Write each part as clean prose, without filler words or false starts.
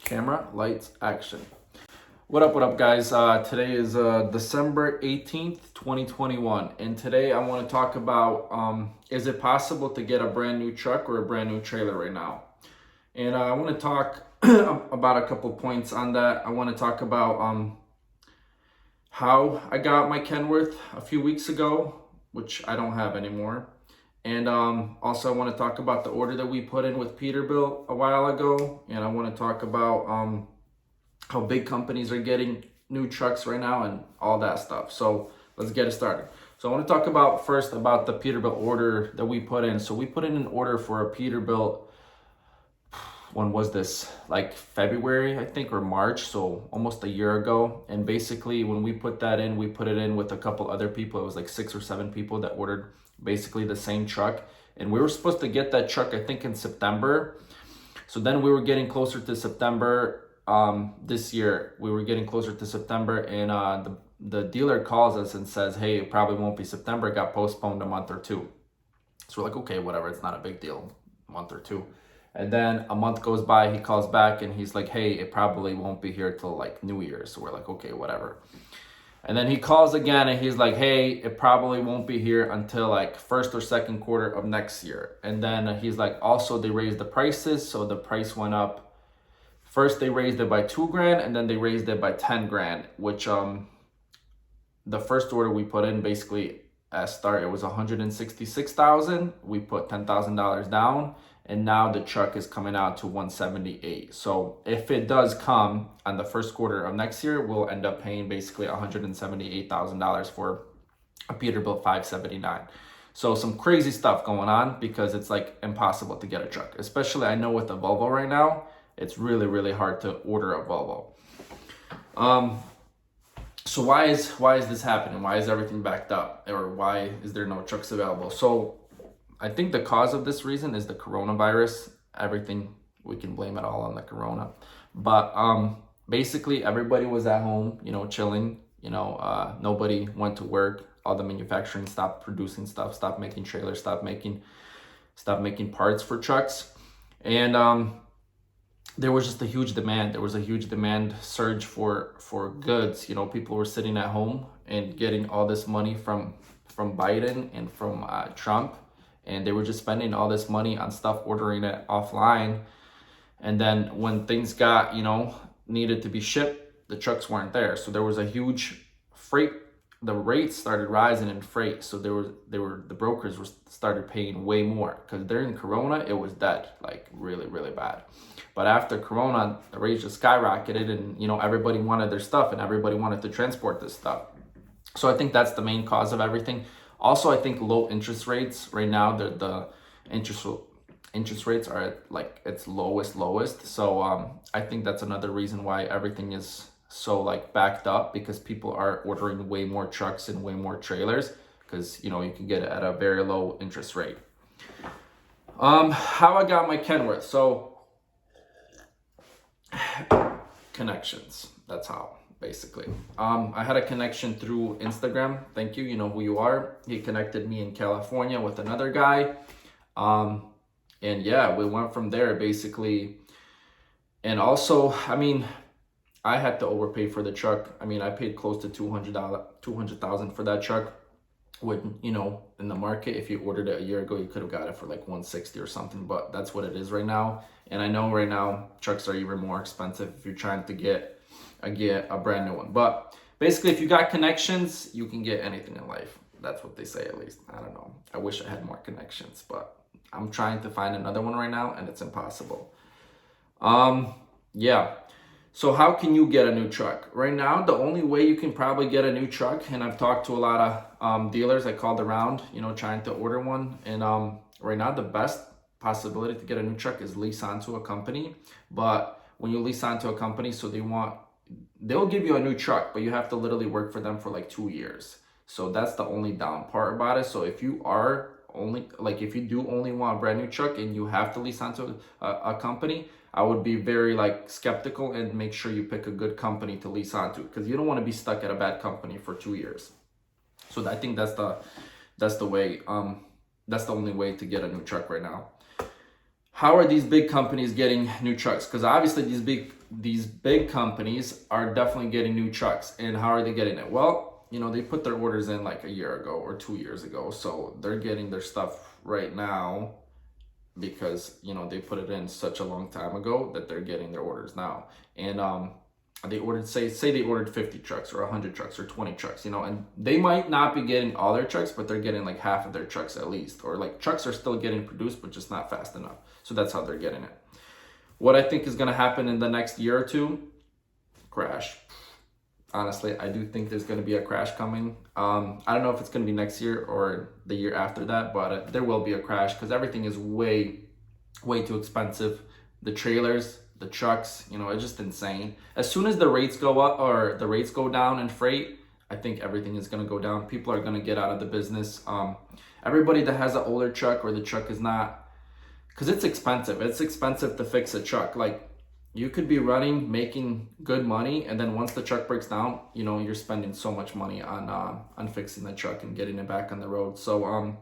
Camera, lights, action. What up, guys? Today is December 18th, 2021. And today I want to talk about is it possible to get a brand new truck or a brand new trailer right now? And I want to talk about a couple points on that. I want to talk about how I got my Kenworth a few weeks ago, which I don't have anymore. And also, I want to talk about the order that we put in with Peterbilt a while ago. And I want to talk about how big companies are getting new trucks right now and all that stuff. So let's get it started. So I want to talk about first about the Peterbilt order that we put in. So we put in an order for a Peterbilt. When was this? Like February, I think, or March. So almost a year ago. And basically when we put that in, we put it in with a couple other people. It was like 6 or 7 people that ordered basically the same truck. And we were supposed to get that truck, I think, in September. So then we were getting closer to September. This year we were getting closer to September, and the dealer calls us and says, hey, it probably won't be September. It got postponed a month or two. So we're like, okay, whatever, it's not a big deal, a month or two. And then a month goes by, he calls back and he's like, hey, it probably won't be here till like New Year's. So we're like, okay, whatever. And then he calls again and he's like, hey, it probably won't be here until like first or second quarter of next year. And then he's like, also they raised the prices, so the price went up. First they raised it by $2,000 and then they raised it by $10,000, which the first order we put in basically at start, it was $166,000. We put $10,000 down, and now the truck is coming out to $178,000. So if it does come on the first quarter of next year, we'll end up paying basically $178,000 for a Peterbilt 579. So some crazy stuff going on because it's like impossible to get a truck, especially I know with the Volvo right now. It's really, really hard to order a Volvo. So why is this happening? Why is everything backed up? Or why is there no trucks available? So I think the cause of this reason is the coronavirus. Everything, we can blame it all on the corona. But basically everybody was at home, chilling. Nobody went to work. All the manufacturing stopped producing stuff, stopped making trailers, stopped making parts for trucks. And there was just a huge demand. There was a huge demand surge for goods. People were sitting at home and getting all this money from Biden and from Trump, and they were just spending all this money on stuff, ordering it offline. And then when things got, needed to be shipped, the trucks weren't there. So there was a huge freight. The rates started rising in freight. So the brokers started paying way more because during Corona, it was dead, like really, really bad. But after Corona, the rates just skyrocketed, and everybody wanted their stuff and everybody wanted to transport this stuff. So I think that's the main cause of everything. Also, I think low interest rates right now, the interest rates are at like its lowest. So I think that's another reason why everything is so like backed up, because people are ordering way more trucks and way more trailers because you can get it at a very low interest rate. How I got my Kenworth. So connections, that's how, basically. I had a connection through Instagram. Thank you, you know who you are. He connected me in California with another guy, and yeah, we went from there basically. And also, I had to overpay for the truck. I paid close to $200,000 for that truck. When in the market, if you ordered it a year ago, you could have got it for like $160 or something, but that's what it is right now. And I know right now trucks are even more expensive if you're trying to get a brand new one. But basically, if you got connections, you can get anything in life. That's what they say, at least. I don't know. I wish I had more connections, but I'm trying to find another one right now and it's impossible. Yeah. So how can you get a new truck? Right now, the only way you can probably get a new truck, and I've talked to a lot of dealers, I called around, trying to order one. And right now, the best possibility to get a new truck is lease onto a company. But when you lease onto a company, so they'll give you a new truck, but you have to literally work for them for like 2 years. So that's the only down part about it. So if you do only want a brand new truck and you have to lease onto a company, I would be very skeptical and make sure you pick a good company to lease onto, because you don't want to be stuck at a bad company for 2 years. So I think that's the way. That's the only way to get a new truck right now. how are these big companies getting new trucks? Because obviously these big companies are definitely getting new trucks. And how are they getting it? Well, you know, they put their orders in like a year ago or 2 years ago. So they're getting their stuff right now because, you know, they put it in such a long time ago that they're getting their orders now. And they ordered, say they ordered 50 trucks or 100 trucks or 20 trucks, you know, and they might not be getting all their trucks, but they're getting like half of their trucks at least, or like trucks are still getting produced, but just not fast enough. So that's how they're getting it. What I think is going to happen in the next year or two, crash. Honestly, I do think there's going to be a crash coming. I don't know if it's going to be next year or the year after that, but there will be a crash because everything is way too expensive. The trailers, the trucks, you know, it's just insane. As soon as the rates go up or the rates go down in freight, I think everything is going to go down. People are going to get out of the business. Everybody that has an older truck or the truck is not, because it's expensive. It's expensive to fix a truck. Like, you could be running, making good money, and then once the truck breaks down, you know, you're spending so much money on fixing the truck and getting it back on the road. So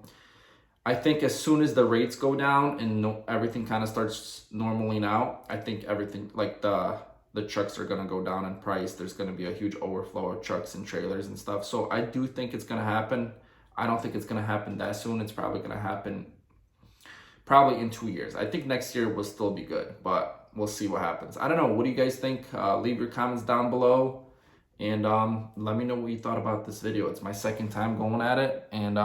I think as soon as the rates go down and everything kind of starts normaling out, I think everything, like the trucks are going to go down in price. There's going to be a huge overflow of trucks and trailers and stuff. So I do think it's going to happen. I don't think it's going to happen that soon. It's probably going to happen probably in 2 years. I think next year will still be good, but we'll see what happens. I don't know. What do you guys think? Leave your comments down below. And let me know what you thought about this video. It's my second time going at it. And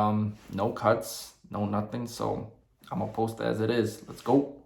no cuts, no nothing. So I'm going to post it as it is. Let's go.